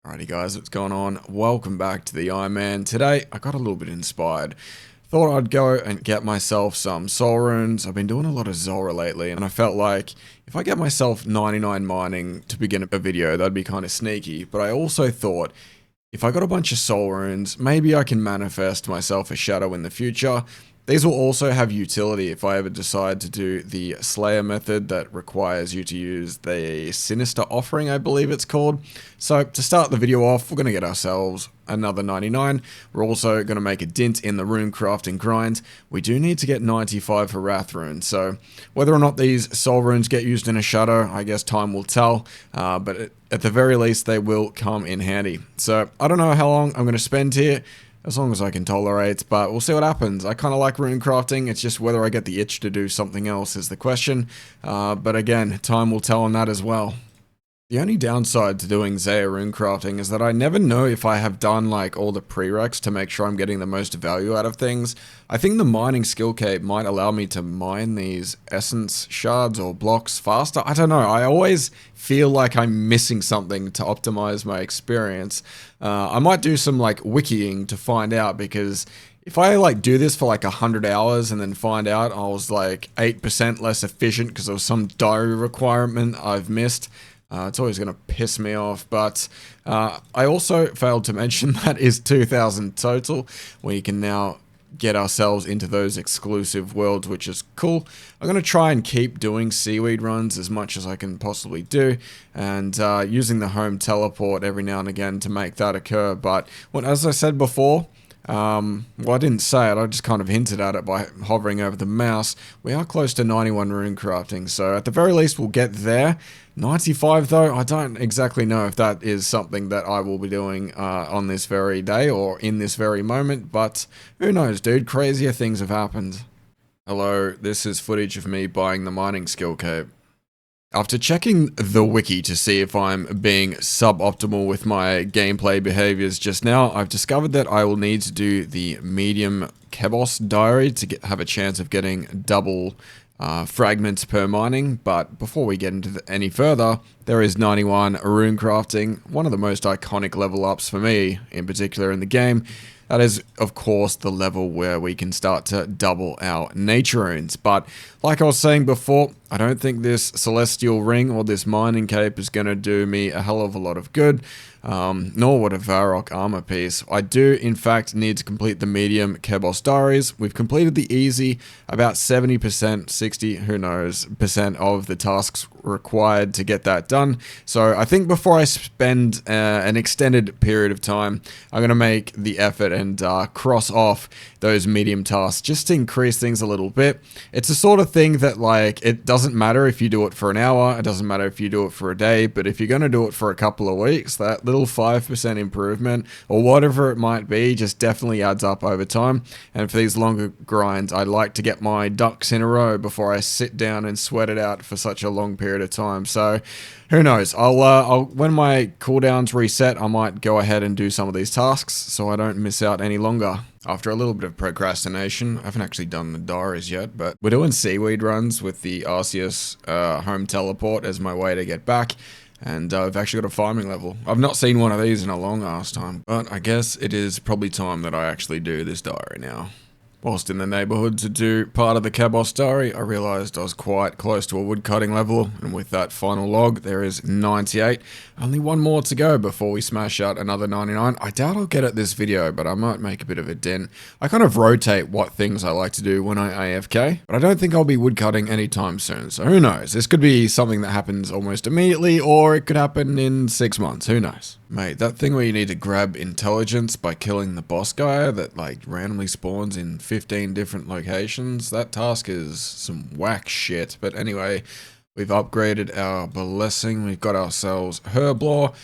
Alrighty guys, what's going on? Welcome back to the Ironman. Today, I got a little bit inspired. Thought I'd go and get myself some soul runes. I've been doing a lot of Zora lately, and I felt like if I get myself 99 mining to begin a video, that'd be kind of sneaky. But I also thought, if I got a bunch of soul runes, maybe I can manifest myself a shadow in the future. These will also have utility if I ever decide to do the Slayer method that requires you to use the Sinister Offering, I believe it's called. So to start the video off, we're going to get ourselves another 99. We're also going to make a dint in the rune crafting grind. We do need to get 95 for Wrath runes, so whether or not these soul runes get used in a shadow, I guess time will tell, but at the very least they will come in handy. So I don't know how long I'm going to spend here, as long as I can tolerate, but we'll see what happens. I kind of like rune crafting, it's just whether I get the itch to do something else is the question, but again, time will tell on that as well. The only downside to doing Zaya rune crafting is that I never know if I have done like all the prereqs to make sure I'm getting the most value out of things. I think the mining skill cape might allow me to mine these essence shards or blocks faster. I don't know, I always feel like I'm missing something to optimize my experience. I might do some like wikiing to find out, because if I like do this for like 100 hours and then find out I was like 8% less efficient because there was some diary requirement I've missed, it's always going to piss me off. But I also failed to mention that is 2,000 total. We can now get ourselves into those exclusive worlds, which is cool. I'm going to try and keep doing seaweed runs as much as I can possibly do, and using the home teleport every now and again to make that occur. But as I said before, well, I didn't say it, I just kind of hinted at it by hovering over the mouse. We are close to 91 rune crafting, so at the very least we'll get there. 95 though, I don't exactly know if that is something that I will be doing on this very day or in this very moment, but who knows, dude, crazier things have happened. Hello, this is footage of me buying the mining skill cape. After checking the wiki to see if I'm being suboptimal with my gameplay behaviors just now, I've discovered that I will need to do the medium Kebos diary to have a chance of getting double fragments per mining. But before we get into any further, there is 91 rune crafting, one of the most iconic level ups for me, in particular in the game. That is, of course, the level where we can start to double our nature runes. But like I was saying before, I don't think this celestial ring or this mining cape is going to do me a hell of a lot of good, nor would a Varrock armor piece. I do, in fact, need to complete the medium Kebos diaries. We've completed the easy, about 70%, 60, who knows, percent of the tasks required to get that done. So I think before I spend an extended period of time, I'm going to make the effort and cross off those medium tasks just to increase things a little bit. It's the sort of thing that, like, it doesn't matter if you do it for an hour, it doesn't matter if you do it for a day, but if you're going to do it for a couple of weeks, that little 5% improvement or whatever it might be just definitely adds up over time. And for these longer grinds, I like to get my ducks in a row before I sit down and sweat it out for such a long period of time. So who knows, I'll when my cooldowns reset, I might go ahead and do some of these tasks so I don't miss out any longer. After a little bit of procrastination, I haven't actually done the diaries yet, but we're doing seaweed runs with the Arceus home teleport as my way to get back, and I've actually got a farming level. I've not seen one of these in a long ass time, but I guess it is probably time that I actually do this diary now. Whilst in the neighbourhood to do part of the Kebos diary, I realised I was quite close to a woodcutting level, and with that final log, there is 98. Only one more to go before we smash out another 99. I doubt I'll get it this video, but I might make a bit of a dent. I kind of rotate what things I like to do when I AFK, but I don't think I'll be woodcutting anytime soon, so who knows? This could be something that happens almost immediately, or it could happen in 6 months, who knows? Mate, that thing where you need to grab intelligence by killing the boss guy that like randomly spawns in 15 different locations, that task is some whack shit. But anyway, we've upgraded our blessing, we've got ourselves Herblore,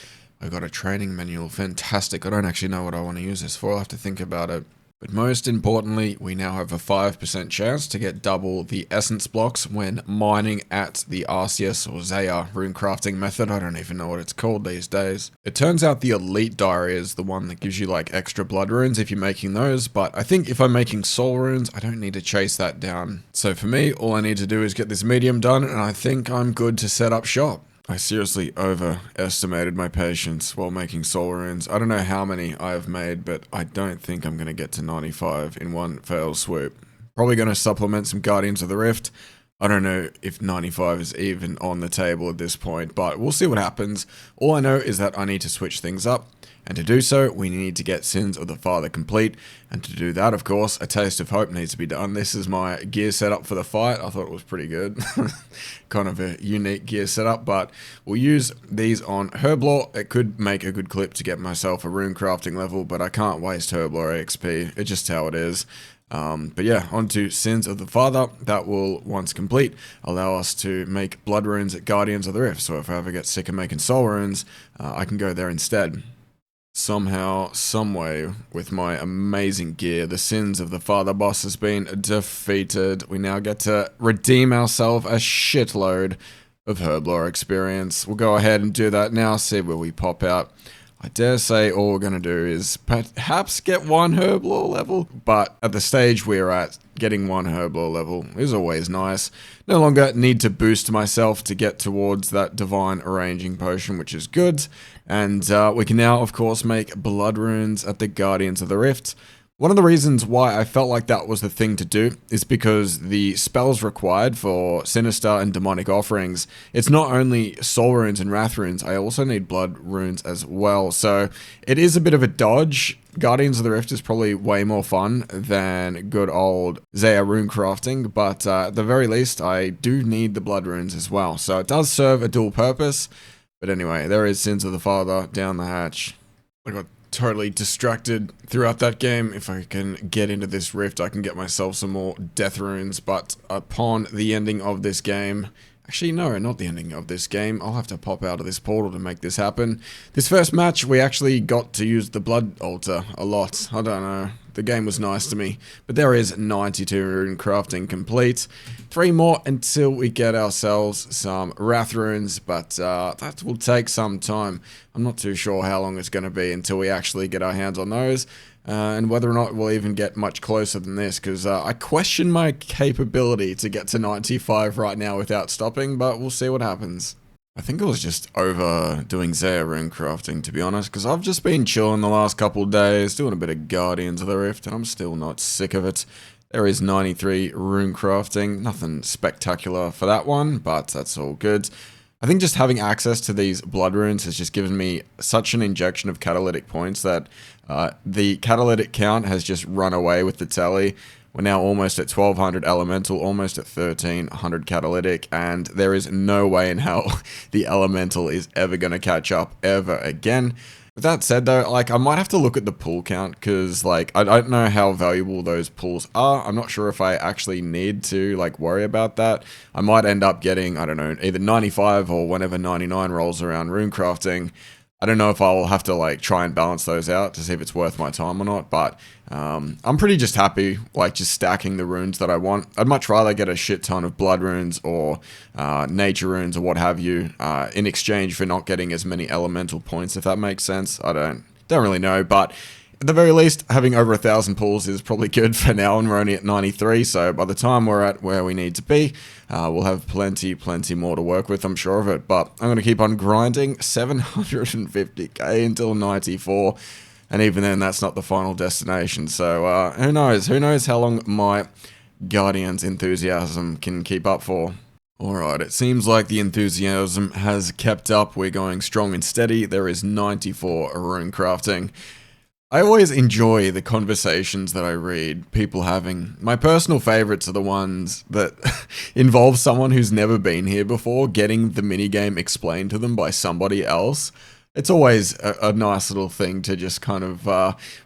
I've got a training manual, fantastic. I don't actually know what I want to use this for, I'll have to think about it. But most importantly, we now have a 5% chance to get double the essence blocks when mining at the Arceus or Zaya runecrafting method. I don't even know what it's called these days. It turns out the elite diary is the one that gives you like extra blood runes if you're making those, but I think if I'm making soul runes, I don't need to chase that down. So for me, all I need to do is get this medium done, and I think I'm good to set up shop. I seriously overestimated my patience while making soul runes. I don't know how many I have made, but I don't think I'm going to get to 95 in one fell swoop. Probably going to supplement some Guardians of the Rift. I don't know if 95 is even on the table at this point, but we'll see what happens. All I know is that I need to switch things up. And to do so, we need to get Sins of the Father complete. And to do that, of course, a Taste of Hope needs to be done. This is my gear setup for the fight. I thought it was pretty good. Kind of a unique gear setup, but we'll use these on Herblore. It could make a good clip to get myself a rune crafting level, but I can't waste Herblore XP. It's just how it is. But yeah, onto Sins of the Father. That will, once complete, allow us to make blood runes at Guardians of the Rift. So if I ever get sick of making soul runes, I can go there instead. Somehow, someway, with my amazing gear, the Sins of the Father boss has been defeated. We now get to redeem ourselves a shitload of Herblore experience. We'll go ahead and do that now, see where we pop out. I dare say all we're going to do is perhaps get one Herblore level, but at the stage we're at, getting one Herblore level is always nice. No longer need to boost myself to get towards that Divine Arranging Potion, which is good. And we can now, of course, make blood runes at the Guardians of the Rift. One of the reasons why I felt like that was the thing to do is because the spells required for Sinister and Demonic Offerings, it's not only Soul Runes and Wrath Runes, I also need Blood Runes as well. So it is a bit of a dodge. Guardians of the Rift is probably way more fun than good old Zaya rune crafting, but at the very least, I do need the Blood Runes as well. So it does serve a dual purpose. But anyway, there is Sins of the Father down the hatch. I got totally distracted throughout that game. If I can get into this rift, I can get myself some more death runes, but upon the ending of this game, actually no, not the ending of this game, I'll have to pop out of this portal to make this happen. This first match, we actually got to use the blood altar a lot. I don't know, the game was nice to me, but there is 92 rune crafting complete. 3 more until we get ourselves some wrath runes, but that will take some time. I'm not too sure how long it's going to be until we actually get our hands on those, and whether or not we'll even get much closer than this, because I question my capability to get to 95 right now without stopping, but we'll see what happens. I think I was just overdoing Zaya rune crafting, to be honest, because I've just been chilling the last couple of days, doing a bit of Guardians of the Rift, and I'm still not sick of it. There is 93 rune crafting, nothing spectacular for that one, but that's all good. I think just having access to these blood runes has just given me such an injection of catalytic points that the catalytic count has just run away with the tally. We're now almost at 1200 elemental, almost at 1300 catalytic, and there is no way in hell the elemental is ever going to catch up ever again. With that said though, like, I might have to look at the pool count, because like, I don't know how valuable those pools are. I'm not sure if I actually need to like worry about that. I might end up getting, I don't know, either 95 or whenever 99 rolls around rune crafting. I don't know if I'll have to like try and balance those out to see if it's worth my time or not, but I'm pretty just happy like just stacking the runes that I want. I'd much rather get a shit ton of blood runes or nature runes or what have you in exchange for not getting as many elemental points, if that makes sense. I don't really know, but at the very least, having over 1,000 pulls is probably good for now, and we're only at 93, so by the time we're at where we need to be, we'll have plenty more to work with, I'm sure of it. But I'm going to keep on grinding 750k until 94, and even then, that's not the final destination, so who knows how long my Guardians enthusiasm can keep up for. Alright, it seems like the enthusiasm has kept up. We're going strong and steady. There is 94 rune crafting. I always enjoy the conversations that I read people having. My personal favorites are the ones that involve someone who's never been here before getting the minigame explained to them by somebody else. It's always a nice little thing to just kind of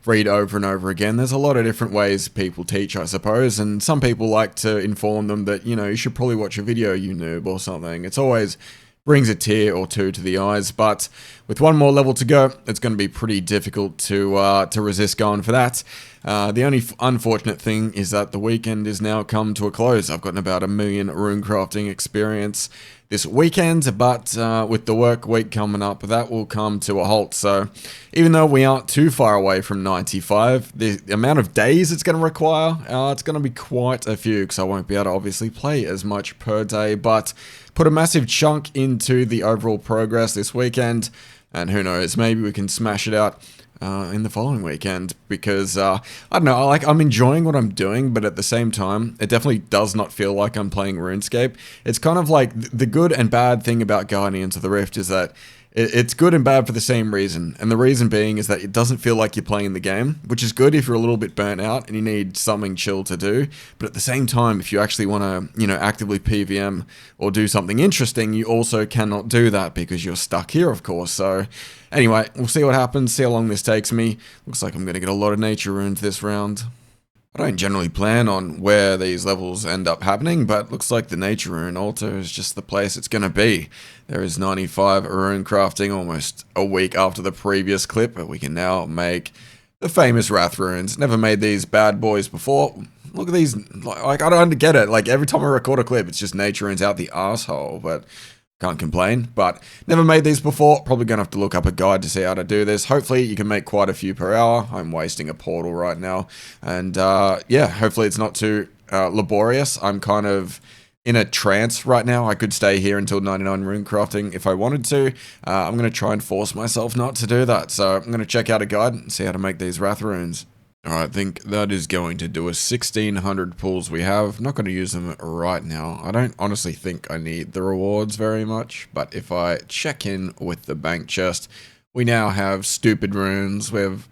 read over and over again. There's a lot of different ways people teach, I suppose, and some people like to inform them that, you know, you should probably watch a video, you noob, or something. It's always brings a tear or two to the eyes, but with one more level to go, it's going to be pretty difficult to resist going for that. The only unfortunate thing is that the weekend is now come to a close. I've gotten about 1 million rune crafting experience. this weekend, but with the work week coming up, that will come to a halt. So even though we aren't too far away from 95, the amount of days it's going to require, it's going to be quite a few, because I won't be able to obviously play as much per day, but put a massive chunk into the overall progress this weekend, and who knows, maybe we can smash it out in the following weekend, because I don't know, I'm enjoying what I'm doing, but at the same time, it definitely does not feel like I'm playing RuneScape. It's kind of like the good and bad thing about Guardians of the Rift is that it's good and bad for the same reason, and the reason being is that it doesn't feel like you're playing the game, which is good if you're a little bit burnt out and you need something chill to do, but at the same time, if you actually want to, actively PVM or do something interesting, you also cannot do that because you're stuck here, of course. So anyway, we'll see what happens, see how long this takes me. Looks like I'm going to get a lot of nature runes this round. I don't generally plan on where these levels end up happening, but looks like the nature rune altar is just the place it's going to be. There is 95 rune crafting almost a week after the previous clip, but we can now make the famous wrath runes. Never made these bad boys before. Look at these, like I don't get it. Like every time I record a clip, it's just nature runes out the asshole, but can't complain. But never made these before, probably gonna have to look up a guide to see how to do this. Hopefully you can make quite a few per hour. I'm wasting a portal right now, and yeah, hopefully it's not too laborious. I'm kind of in a trance right now. I could stay here until 99 rune crafting if I wanted to. I'm gonna try and force myself not to do that, so I'm gonna check out a guide and see how to make these wrath runes. Alright, I think that is going to do us 1600 pulls we have. Not going to use them right now. I don't honestly think I need the rewards very much, but if I check in with the bank chest, we now have stupid runes. We have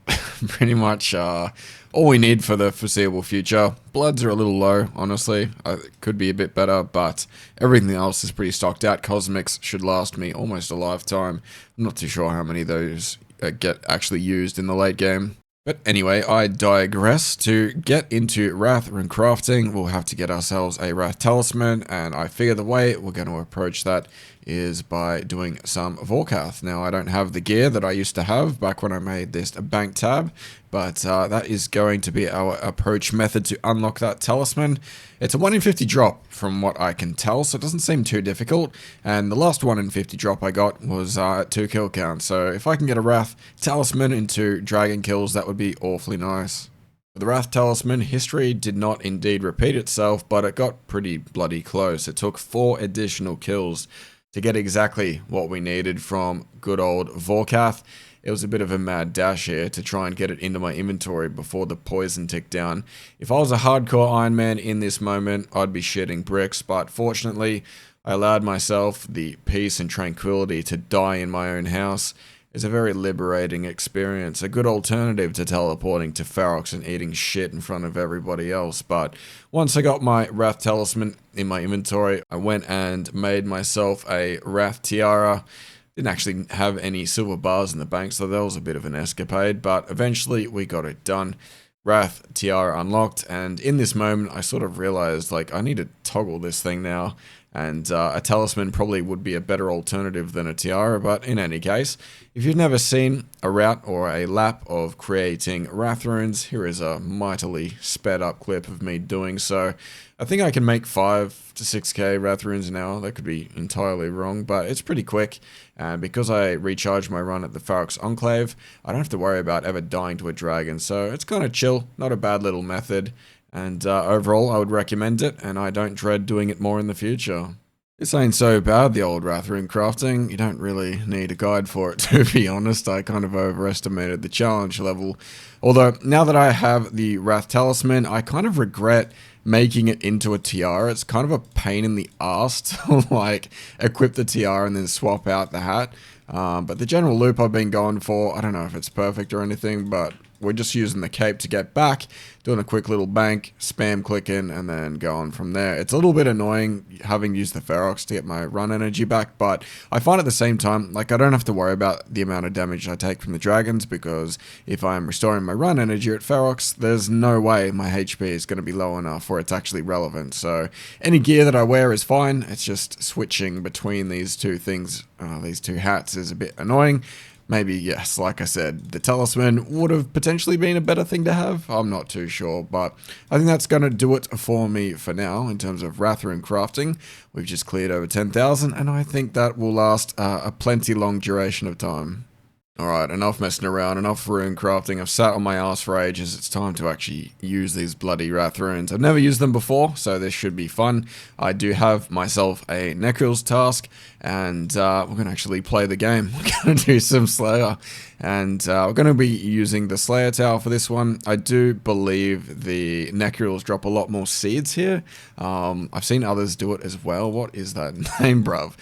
pretty much all we need for the foreseeable future. Bloods are a little low, honestly. It could be a bit better, but everything else is pretty stocked out. Cosmics should last me almost a lifetime. I'm not too sure how many of those get actually used in the late game. But anyway, I digress. To get into Wrath rune crafting, we'll have to get ourselves a Wrath Talisman, and I figure the way we're going to approach that is by doing some Vorkath. Now, I don't have the gear that I used to have back when I made this bank tab, but that is going to be our approach method to unlock that talisman. It's a 1 in 50 drop from what I can tell, so it doesn't seem too difficult, and the last 1 in 50 drop I got was 2 kill count, so if I can get a Wrath Talisman into dragon kills, that would be awfully nice. For the Wrath Talisman, history did not indeed repeat itself, but it got pretty bloody close. It took 4 additional kills to get exactly what we needed from good old Vorkath. It was a bit of a mad dash here to try and get it into my inventory before the poison ticked down. If I was a hardcore Ironman in this moment, I'd be shitting bricks, but fortunately, I allowed myself the peace and tranquility to die in my own house. It's a very liberating experience, a good alternative to teleporting to Ferox and eating shit in front of everybody else. But once I got my Wrath Talisman in my inventory, I went and made myself a Wrath Tiara. Didn't actually have any silver bars in the bank, so that was a bit of an escapade, but eventually we got it done. Wrath Tiara unlocked, and in this moment I sort of realized, like, I need to toggle this thing now, and a talisman probably would be a better alternative than a tiara, but in any case, if you've never seen a route or a lap of creating wrath runes, here is a mightily sped up clip of me doing so. I think I can make 5 to 6k wrath runes an hour. That could be entirely wrong, but it's pretty quick, and because I recharge my run at the Ferox Enclave, I don't have to worry about ever dying to a dragon, so it's kind of chill, not a bad little method. And overall, I would recommend it, and I don't dread doing it more in the future. This ain't so bad, the old Wrath rune crafting. You don't really need a guide for it, to be honest. I kind of overestimated the challenge level. Although, now that I have the Wrath Talisman, I kind of regret making it into a tiara. It's kind of a pain in the arse to, like, equip the tiara and then swap out the hat. But the general loop I've been going for, I don't know if it's perfect or anything, but we're just using the cape to get back, doing a quick little bank, spam clicking, and then going from there. It's a little bit annoying having used the Ferox to get my run energy back, but I find at the same time, like, I don't have to worry about the amount of damage I take from the dragons, because if I'm restoring my run energy at Ferox, there's no way my HP is going to be low enough where it's actually relevant. So any gear that I wear is fine. It's just switching between these two things, these two hats, is a bit annoying. Maybe, yes, like I said, the talisman would have potentially been a better thing to have. I'm not too sure, but I think that's going to do it for me for now in terms of Rathrune crafting. We've just cleared over 10,000, and I think that will last a plenty long duration of time. Alright, enough messing around, enough rune crafting. I've sat on my ass for ages. It's time to actually use these bloody Rathrunes. I've never used them before, so this should be fun. I do have myself a Necryl's task, and we're going to actually play the game. We're going to do some Slayer, and we're going to be using the Slayer Tower for this one. I do believe the Necryls drop a lot more seeds here. I've seen others do it as well. What is that name, bruv?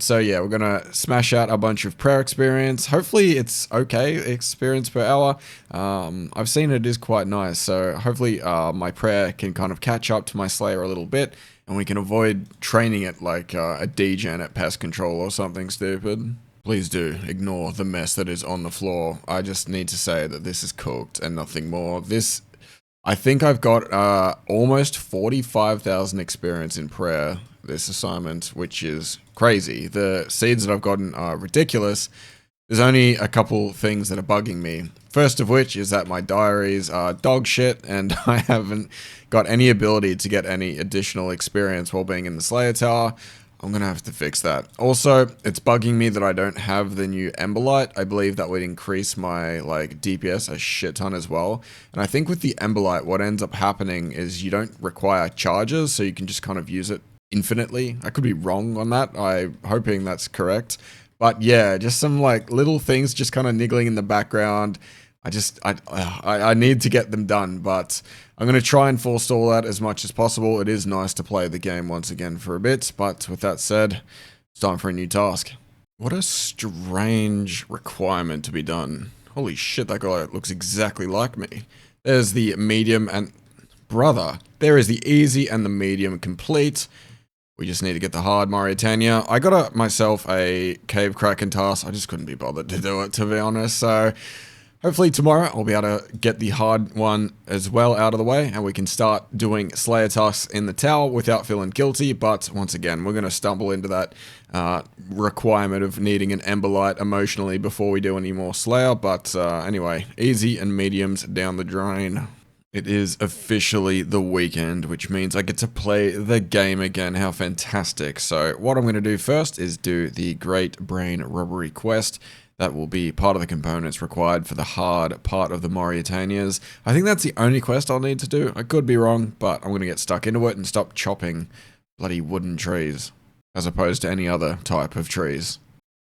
So yeah, we're gonna smash out a bunch of prayer experience. Hopefully it's okay experience per hour. I've seen it is quite nice, so hopefully my prayer can kind of catch up to my Slayer a little bit, and we can avoid training it like a degen at pest control or something stupid. Please do ignore the mess that is on the floor. I just need to say that this is cooked and nothing more. I think I've got almost 45,000 experience in prayer this assignment, which is crazy. The seeds that I've gotten are ridiculous. There's only a couple things that are bugging me. First of which is that my diaries are dog shit, and I haven't got any ability to get any additional experience while being in the Slayer Tower. I'm gonna have to fix that. Also, it's bugging me that I don't have the new Emberlight. I believe that would increase my DPS a shit ton as well. And I think with the Emberlight, what ends up happening is you don't require charges, so you can just kind of use it infinitely. I could be wrong on that. I'm hoping that's correct. But yeah, just some little things just kind of niggling in the background. I need to get them done, but I'm going to try and forestall that as much as possible. It is nice to play the game once again for a bit, but with that said, it's time for a new task. What a strange requirement to be done. Holy shit, that guy looks exactly like me. There's the medium and... Brother, there is the easy and the medium complete. We just need to get the hard Mauritania. I got myself a Cave Kraken task. I just couldn't be bothered to do it, to be honest, so... Hopefully tomorrow I'll be able to get the hard one as well out of the way, and we can start doing Slayer tasks in the tower without feeling guilty. But once again, we're going to stumble into that requirement of needing an Emberlight emotionally before we do any more Slayer. But anyway, easy and mediums down the drain. It is officially the weekend, which means I get to play the game again. How fantastic. So what I'm going to do first is do the Great Brain Robbery quest. That will be part of the components required for the hard part of the Mauritanias. I think that's the only quest I'll need to do. I could be wrong, but I'm going to get stuck into it and stop chopping bloody wooden trees, as opposed to any other type of trees.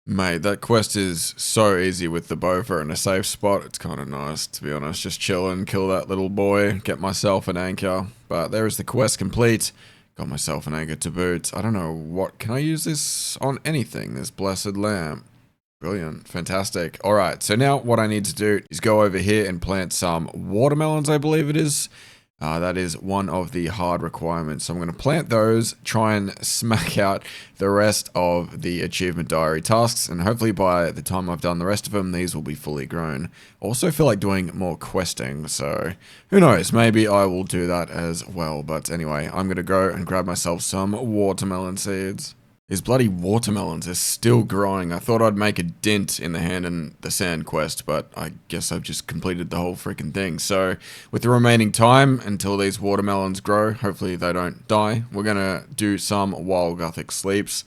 Mate, that quest is so easy with the Bofa in a safe spot. It's kind of nice, to be honest. Just chill and kill that little boy, get myself an anchor. But there is the quest complete. Got myself an anchor to boot. I don't know what... Can I use this on anything? This blessed lamp. Brilliant. Fantastic. Alright, so now what I need to do is go over here and plant some watermelons, I believe it is. That is one of the hard requirements. So I'm going to plant those, try and smack out the rest of the achievement diary tasks, and hopefully by the time I've done the rest of them, these will be fully grown. I also feel like doing more questing, so who knows, maybe I will do that as well. But anyway, I'm going to go and grab myself some watermelon seeds. These bloody watermelons are still growing. I thought I'd make a dent in the hand and the sand quest, but I guess I've just completed the whole freaking thing. So, with the remaining time until these watermelons grow, hopefully they don't die, we're gonna do some Wild Gothic Sleeps.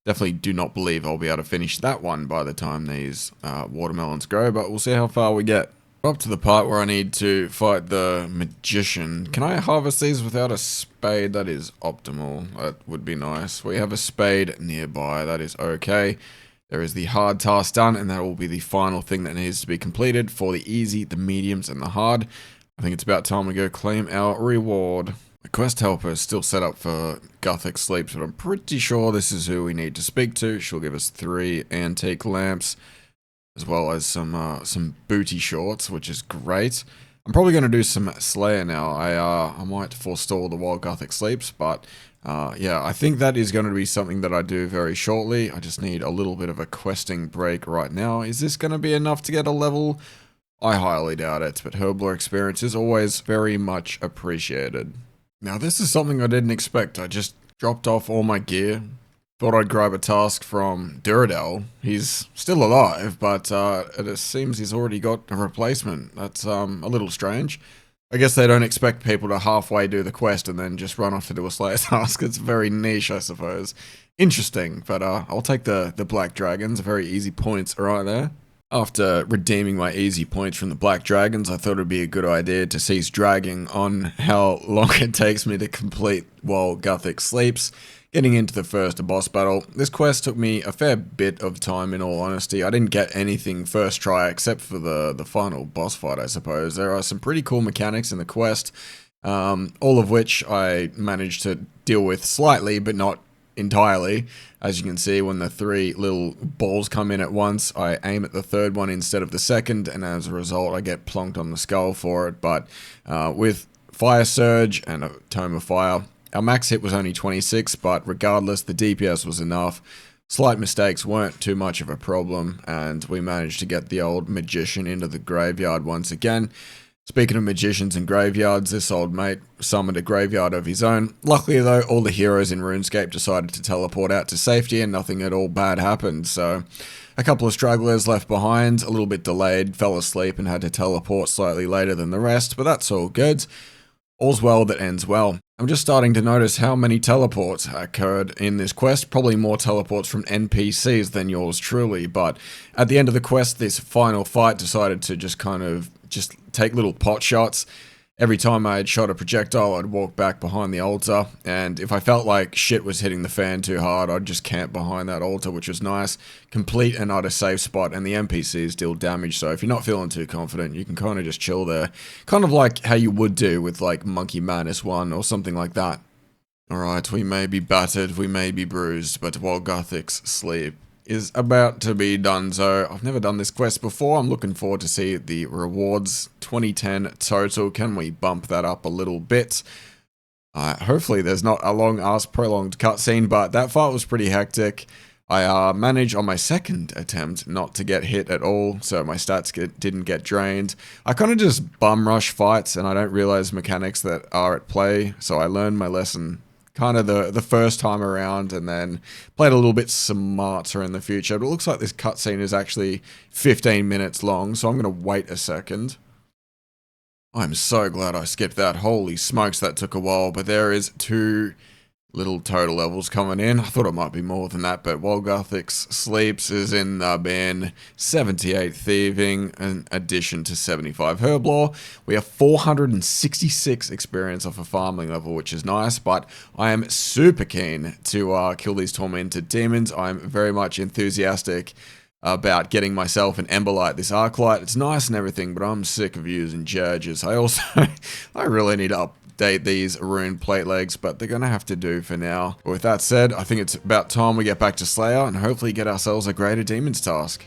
Definitely do not believe I'll be able to finish that one by the time these watermelons grow, but we'll see how far we get. Up to the part where I need to fight the magician. Can I harvest these without a spade? That is optimal. That would be nice. We have a spade nearby. That is okay. There is the hard task done, and that will be the final thing that needs to be completed for the easy, the mediums, and the hard. I think it's about time we go claim our reward. The quest helper is still set up for Gothic Sleeps, but I'm pretty sure this is who we need to speak to. She'll give us 3 antique lamps, as well as some booty shorts, which is great. I'm probably going to do some Slayer now. I might forestall the Wild Gothic Sleeps, but yeah, I think that is going to be something that I do very shortly. I just need a little bit of a questing break right now. Is this going to be enough to get a level? I highly doubt it, but Herblore experience is always very much appreciated. Now, this is something I didn't expect. I just dropped off all my gear Thought I'd grab a task from Duradel. He's still alive, but it seems he's already got a replacement. That's a little strange. I guess they don't expect people to halfway do the quest and then just run off to do a Slayer task. It's very niche, I suppose. Interesting, but I'll take the Black Dragons. Very easy points right there. After redeeming my easy points from the Black Dragons, I thought it'd be a good idea to cease dragging on how long it takes me to complete while Guthix sleeps. Getting into the first boss battle, this quest took me a fair bit of time in all honesty. I didn't get anything first try except for the final boss fight, I suppose. There are some pretty cool mechanics in the quest, all of which I managed to deal with slightly, but not entirely. As you can see, when the 3 little balls come in at once, I aim at the third one instead of the second, and as a result I get plonked on the skull for it. But with Fire Surge and a Tome of Fire, our max hit was only 26, but regardless, the DPS was enough. Slight mistakes weren't too much of a problem, and we managed to get the old magician into the graveyard once again. Speaking of magicians and graveyards, this old mate summoned a graveyard of his own. Luckily though, all the heroes in RuneScape decided to teleport out to safety and nothing at all bad happened, so a couple of stragglers left behind, a little bit delayed, fell asleep and had to teleport slightly later than the rest, but that's all good. All's well that ends well. I'm just starting to notice how many teleports occurred in this quest, probably more teleports from NPCs than yours truly, but at the end of the quest, this final fight decided to just take little pot shots. Every time I had shot a projectile, I'd walk back behind the altar, and if I felt like shit was hitting the fan too hard, I'd just camp behind that altar, which was nice. Complete and utter safe spot, and the NPCs deal damage, so if you're not feeling too confident, you can kind of just chill there. Kind of like how you would do with like Monkey Madness 1 or something like that. Alright, we may be battered, we may be bruised, but while Guthix sleep is about to be done, so I've never done this quest before. I'm looking forward to see the rewards. 2010 total. Can we bump that up a little bit? Hopefully there's not a long ass prolonged cutscene, but that fight was pretty hectic. I managed on my second attempt not to get hit at all, so my stats didn't get drained. I kind of just bum rush fights and I don't realize mechanics that are at play, so I learned my lesson kind of the first time around and then played a little bit smarter in the future. But it looks like this cutscene is actually 15 minutes long, so I'm going to wait a second. I'm so glad I skipped that. Holy smokes, that took a while, but there is 2 little total levels coming in. I thought it might be more than that, but while Guthix sleeps is in the bin. 78 thieving, in addition to 75 herblore. We have 466 experience off a farming level, which is nice, but I am super keen to kill these tormented demons. I'm very much enthusiastic about getting myself an Emberlight, this Arclight. It's nice and everything, but I'm sick of using Judges. I really need to update these rune plate legs, but they're gonna have to do for now. With that said, I think it's about time we get back to Slayer and hopefully get ourselves a greater demons task.